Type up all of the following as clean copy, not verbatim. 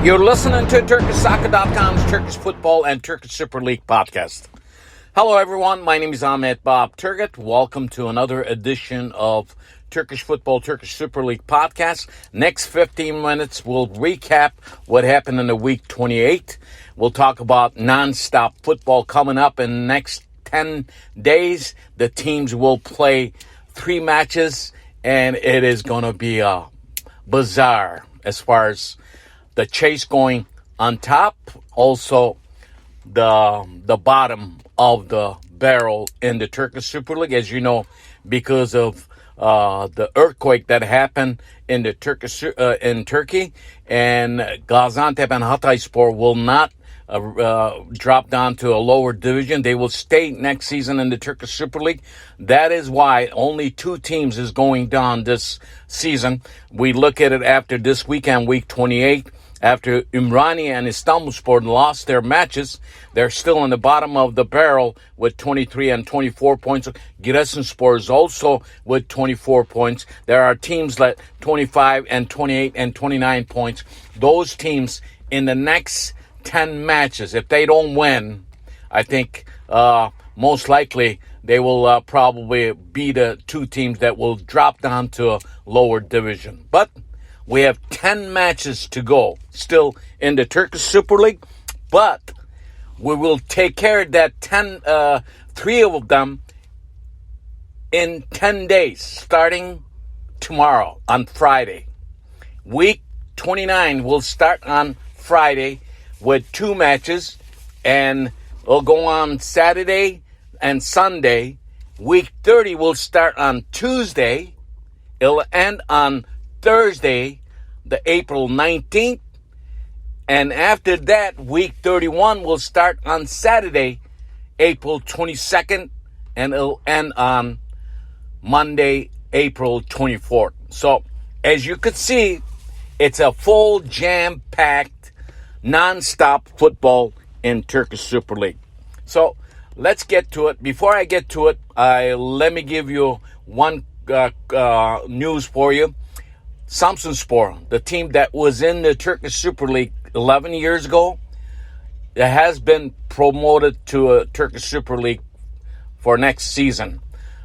You're listening to TurkishSoccer.com's Turkish Football and Turkish Super League podcast. Hello, everyone. My name is Ahmet Bob Turgut. Welcome to another edition of Turkish Football, Turkish Super League podcast. Next 15 minutes, we'll recap what happened in the week 28. We'll talk about non-stop football coming up in the next 10 days. The teams will play 3 matches, and it is going to be bizarre as far as the chase going on top, also the bottom of the barrel in the Turkish Super League. As you know, because of the earthquake that happened in the in Turkey, and Gaziantep and Hatayspor will not drop down to a lower division. They will stay next season in the Turkish Super League. That is why only 2 teams is going down this season. We look at it after this weekend, week 28. After Ümraniye and Samsunspor lost their matches, they're still in the bottom of the barrel with 23 and 24 points. Giresunspor is also with 24 points. There are teams like 25 and 28 and 29 points. Those teams in the next 10 matches, if they don't win, I think most likely they will probably be the 2 teams that will drop down to a lower division. But we have 10 matches to go still in the Turkish Super League, but we will take care of that 3 of them in 10 days, starting tomorrow on Friday. Week 29 will start on Friday with 2 matches, and it'll go on Saturday and Sunday. Week 30 will start on Tuesday. It'll end on Thursday, the April 19th, and after that, week 31 will start on Saturday, April 22nd, and it'll end on Monday, April 24th. So, as you could see, it's a full jam-packed, non-stop football in Turkish Super League. So, let's get to it. Before I get to it, let me give you one news for you. Samsunspor, the team that was in the Turkish Super League 11 years ago, it has been promoted to a Turkish Super League for next season.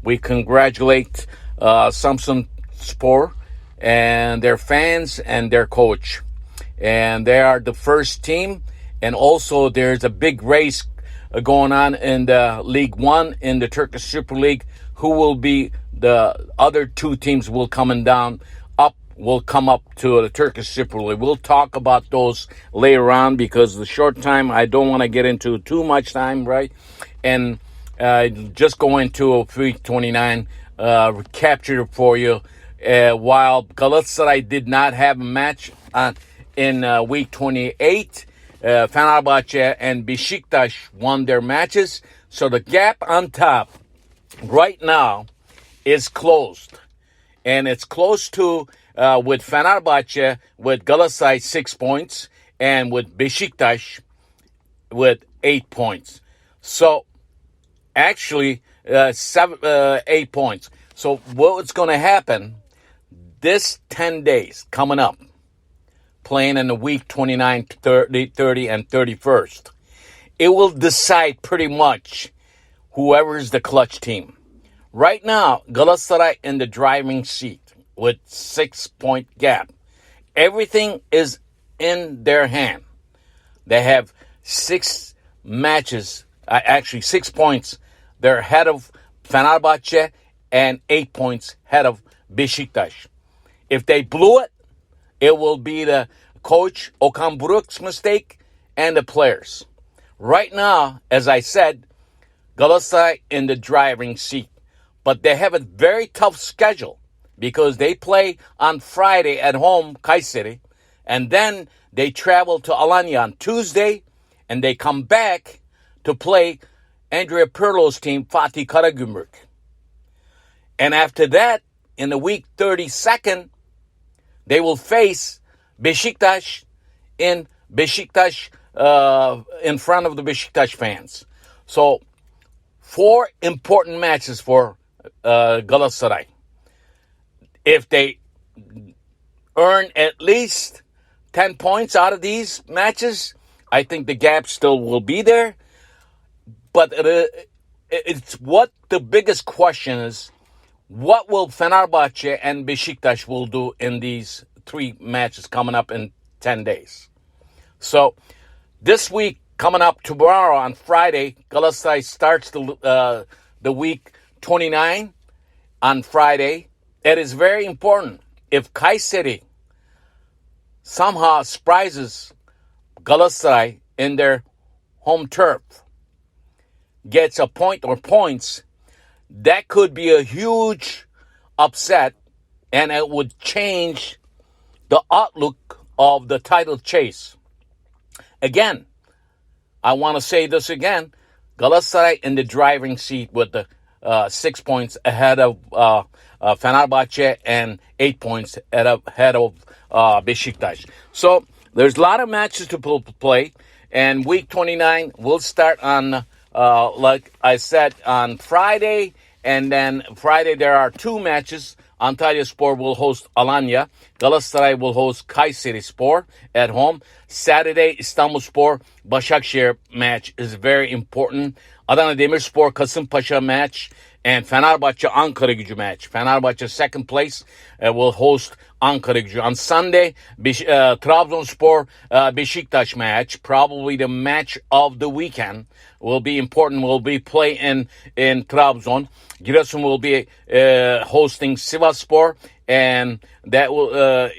We congratulate Samsunspor and their fans and their coach. And they are the first team. And also there's a big race going on in the League One in the Turkish Super League. Who will be the other 2 teams will come up to the Turkish Super League. We'll talk about those later on because the short time, I don't want to get into too much time, right? And just go into week 29, capture for you. While Galatasaray did not have a match in week 28, Fenerbahçe and Beşiktaş won their matches. So the gap on top right now is closed. And it's close to with Fenerbahçe, with Galatasaray 6 points, and with Beşiktaş with 8 points. So, actually, 8 points. So, what's going to happen this 10 days coming up, playing in the week 29, 30, and 31st, it will decide pretty much whoever is the clutch team. Right now, Galatasaray in the driving seat with 6-point gap. Everything is in their hand. They have 6 matches, actually 6 points. They're ahead of Fenerbahçe and 8 points ahead of Beşiktaş. If they blew it, it will be the coach Okan Buruk's mistake and the players. Right now, as I said, Galatasaray in the driving seat. But they have a very tough schedule because they play on Friday at home, Kayseri, and then they travel to Alanya on Tuesday, and they come back to play Andrea Pirlo's team, Fatih Karagümrük. And after that, in the week 32nd, they will face Beşiktaş in front of the Beşiktaş fans. So, 4 important matches for Galatasaray. If they earn at least 10 points out of these matches, I think the gap still will be there. But it's what the biggest question is, what will Fenerbahçe and Beşiktaş will do in these 3 matches coming up in 10 days? So this week, coming up tomorrow on Friday, Galatasaray starts the week 29 on Friday. It is very important. If Kayseri somehow surprises Galatasaray in their home turf, gets a point or points, that could be a huge upset, and it would change the outlook of the title chase. Again, I want to say this again. Galatasaray in the driving seat with the 6 points ahead of Fenerbahçe and 8 points ahead of Beşiktaş. So there's a lot of matches to play, and week 29 will start on, like I said, on Friday. And then Friday there are 2 matches. Antalyaspor will host Alanya. Galatasaray will host Kayserispor at home. Saturday, İstanbulspor Başakşehir match is very important. Adana Demirspor Kasımpaşa match and Fenerbahçe Ankaragücü match. Fenerbahçe second place will host Ankaragücü. On Sunday, Trabzonspor Beşiktaş match, probably the match of the weekend, will be important. Will be played in Trabzon. Giresun will be hosting Sivasspor, and that will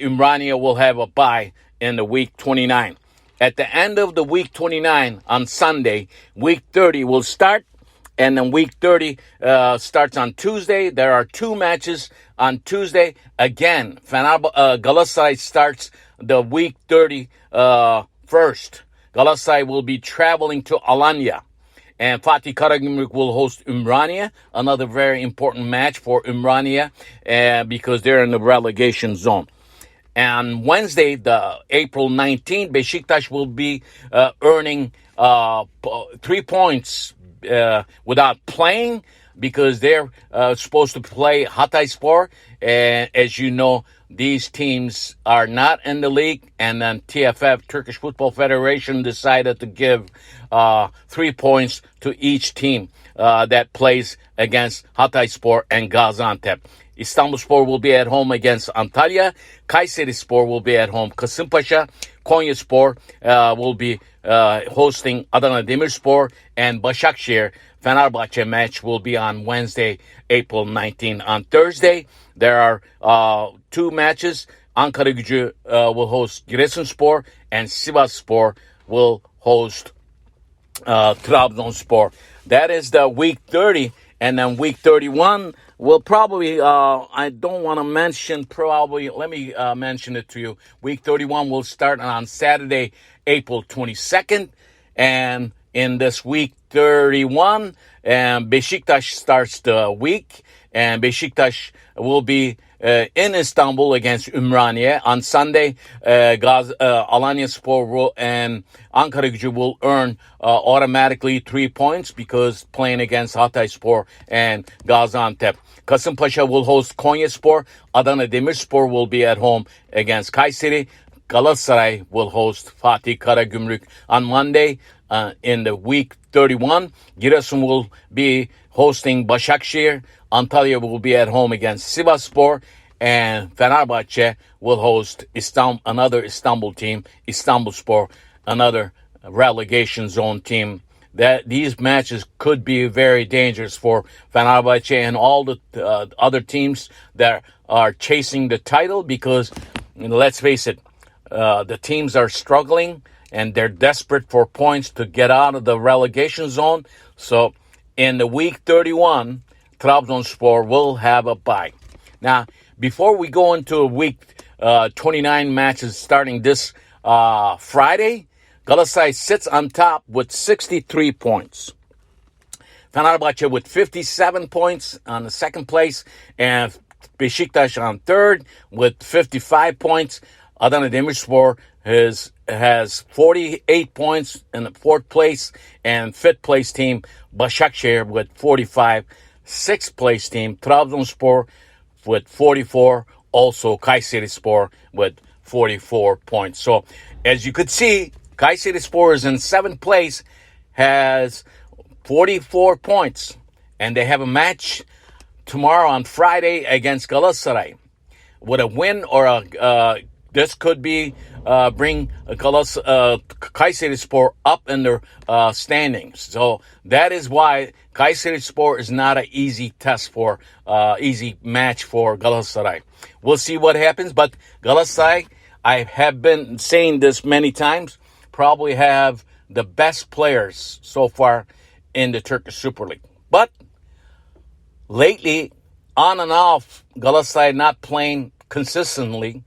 Ümraniye will have a bye in the week 29. At the end of the week 29 on Sunday, week 30 will start, and then week 30 starts on Tuesday. There are 2 matches on Tuesday. Again, Galatasaray starts the week 30 first. Galatasaray will be traveling to Alanya. And Fatih Karagümrük will host Ümraniye, another very important match for Ümraniye because they're in the relegation zone. And Wednesday, the April 19th, Beşiktaş will be earning 3 points without playing because they're supposed to play Hatayspor. And as you know, these teams are not in the league. And then TFF, Turkish Football Federation, decided to give 3 points to each team that plays against Hatayspor and Gaziantep. İstanbulspor will be at home against Antalya. Kayserispor will be at home. Kasımpaşa, Konyaspor will be hosting Adana Demirspor, and Başakşehir Fenerbahçe match will be on Wednesday, April 19. On Thursday, there are 2 matches. Ankaragücü will host Giresunspor, and Sivasspor will host Trabzonspor. That is the week 30, and then week 31 will probably, I don't want to mention, probably, let me mention it to you. Week 31 will start on Saturday, April 22nd, and in this week 31, Beşiktaş starts the week, and Beşiktaş will be in Istanbul against Ümraniye. On Sunday, Alanyaspor and Ankaragücü will earn automatically 3 points because playing against Hatayspor and Gaziantep. Kasımpaşa will host Konyaspor. Adana Demirspor will be at home against Kayseri. Galatasaray will host Fatih Karagümrük on Monday in the week 31. Giresun will be hosting Başakşehir. Antalya will be at home against Sivasspor, and Fenerbahçe will host another Istanbul team, Istanbulspor, another relegation zone team. That these matches could be very dangerous for Fenerbahçe and all the other teams that are chasing the title because, let's face it, the teams are struggling and they're desperate for points to get out of the relegation zone. So in the week 31, Trabzonspor will have a bye. Now, before we go into week 29 matches starting this Friday, Galatasaray sits on top with 63 points. Fenerbahçe with 57 points on the second place, and Beşiktaş on third with 55 points. Adana Demirspor has 48 points in the fourth place, and fifth place team Başakşehir with 45. Sixth place team Trabzonspor with 44. Also Kayserispor with 44 points. So, as you could see, Kayserispor is in 7th place, has 44 points, and they have a match tomorrow on Friday against Galatasaray. With a win or this could be bring Kayserispor up in their standings. So that is why Kayserispor is not an easy match for Galatasaray. We'll see what happens, but Galatasaray, I have been saying this many times, probably have the best players so far in the Turkish Super League. But lately, on and off, Galatasaray not playing consistently.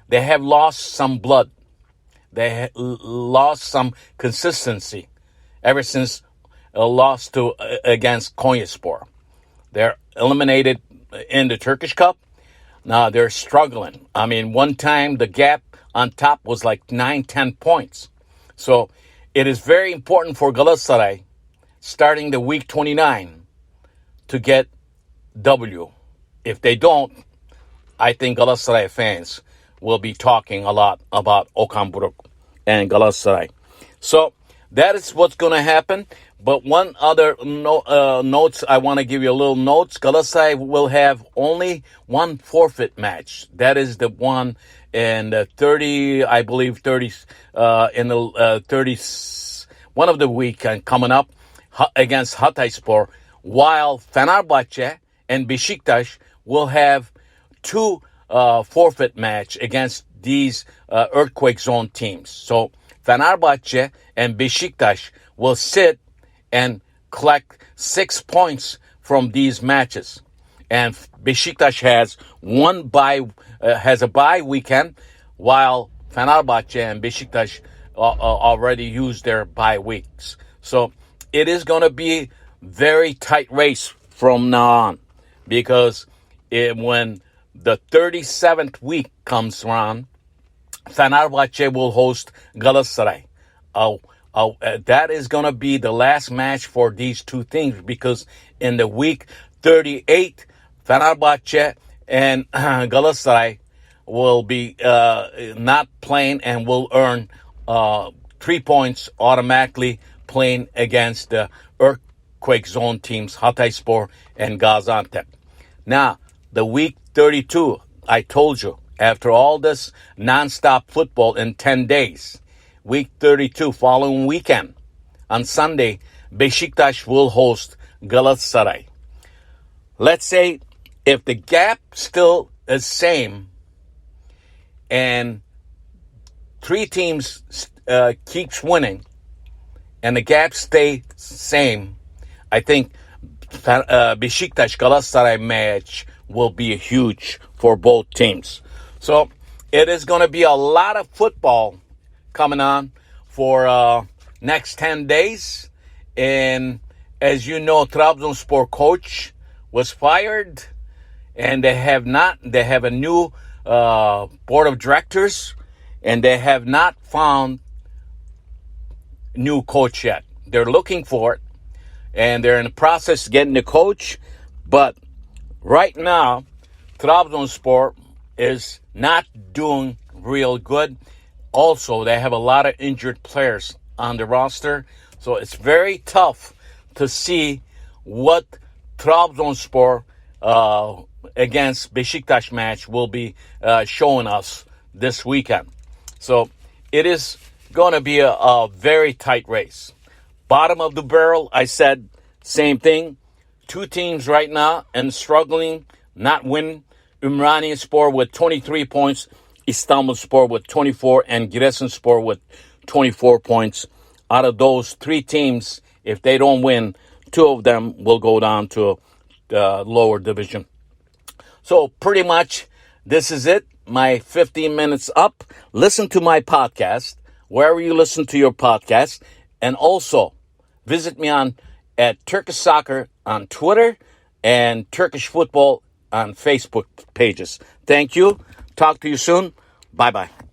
They have lost some blood. They lost some consistency ever since a loss against Konyaspor. They're eliminated in the Turkish Cup. Now they're struggling. I mean, one time the gap on top was like 9-10 points. So it is very important for Galatasaray, starting the week 29, to get W. If they don't, I think Galatasaray fans will be talking a lot about Okan Buruk and Galatasaray. So that is what's going to happen. But one other notes, I want to give you a little notes. Galatasaray will have only one forfeit match. That is the one in the 30, I believe 30, in the 30, one of the weekend coming up against Hatayspor, while Fenerbahçe and Beşiktaş will have two forfeit match against these earthquake zone teams. So Fenerbahçe and Beşiktaş will sit and collect 6 points from these matches. And Beşiktaş has a bye weekend, while Fenerbahçe and Beşiktaş already used their bye weeks. So it is going to be very tight race from now on, because when the 37th week comes around, Fenerbahçe will host Galatasaray. That is going to be the last match for these two teams, because in the week 38, Fenerbahçe and Galatasaray will be not playing and will earn 3 points automatically playing against the earthquake zone teams Hatayspor and Gaziantep. Now, the week 32, I told you, after all this nonstop football in 10 days, week 32, following weekend, on Sunday, Beşiktaş will host Galatasaray. Let's say if the gap still is same and three teams keeps winning and the gap stay same, I think Beşiktaş Galatasaray match will be huge for both teams. So it is going to be a lot of football coming on for next 10 days. And as you know, Trabzonspor coach was fired, and they have a new board of directors, and they have not found new coach yet. They're looking for it, and they're in the process of getting the coach. But right now, Trabzonspor is not doing real good. Also, they have a lot of injured players on the roster, so it's very tough to see what Trabzonspor against Beşiktaş match will be showing us this weekend. So it is going to be a very tight race. Bottom of the barrel, I said, same thing. Two teams right now and struggling, not winning. Ümraniyespor with 23 points, Istanbulspor with 24, and Giresunspor with 24 points. Out of those three teams, if they don't win, two of them will go down to the lower division. So pretty much this is it. My 15 minutes up. Listen to my podcast, wherever you listen to your podcast. And also visit me at Turkish Soccer on Twitter and Turkish Football on Facebook pages. Thank you. Talk to you soon. Bye-bye.